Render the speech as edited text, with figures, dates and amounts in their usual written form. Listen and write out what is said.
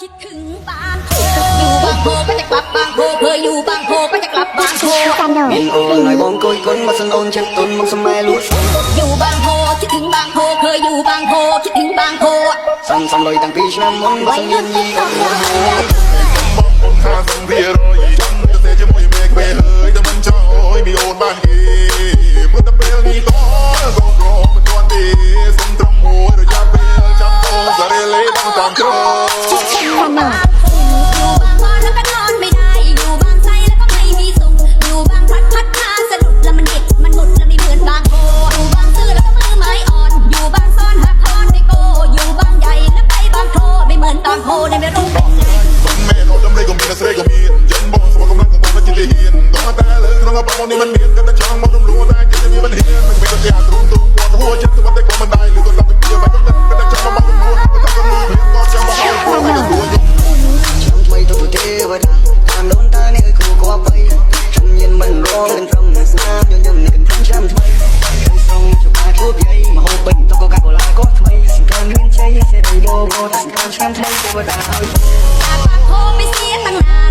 คิดถึงบางโพอยู่บางโพก็จะกลับบางโพเคยอยู่บางโพก็จะกลับบางโพมินโอนหน่อยบองโกยก้นมาสนนเช็ดต้นมังสมัยลุ้นอยู่บางโพคิดถึงบางโพเคยอยู่บางโพคิดถึงบางโพซ้ำลอยตั้งปีชนะมนต์มาสังเวียนยี่กันมาข้าสังเวียนรอยจังจะเสียจะมวยเมฆเบยเฮ้ยแต่มันช่อยมีโอนบ้านกีเมื่อตะเปรียวนี่ต้อนกองกรองมันจวนดีสมตรมวยระยะเปรียวจำโตสะเรเลต้องตามโจอยู่บางพอแล้วก็นอนไม่ได้อยู่บางไทรแล้วก็ไม่มีสุขอยู่บางพัดพาสะดุดแล้วมันเด็ดมันหมุดแล้วไม่เหมือนบางโพอยู่บางซื่อแล้วก็มือไม้อ่อนอยู่บางซ่อนหักคอนในโกอยู่บางใหญ่แล้วไปบางโพไม่เหมือนบางโพในไม่รู้เป็นไงต้นแม่เราดำเลยก็มีนะเสกก็มียันบอลสมองกำลังของผมและจิตเหียนต้องมาแต่เลยต้องมาปองนี่มันเมียนกันแต่ช่างมันรู้ได้กินจะมีมันเหียนมันเป็นตัวอย่างตรงปวดหัวฉันตัวแต่ก็มันได้หรือตัวเราเป็นเกียร์ไปต้องกันแต่ช่างมันรู้แต่ถ้าก็รู้เพียงก็ช่างมันเอาตัวไม่ต้องกลัวยิ่งช่างไม่ตัวเทวดาตามโดนตาเนี่ยคือกูไปฉันยันมันร้องกันตรงน้ำยังนี่กันทั้งช้ำทำไมทั้งทรงจะพาทุบใหญ่มาหอบเป็นต้องการโบราณก็ทำไมสิ่งการเรียนใจเสียได้โบโบสิ่งการช้ำทำไมเทวดาเอาจากบางโพไปเสียตั้งนาน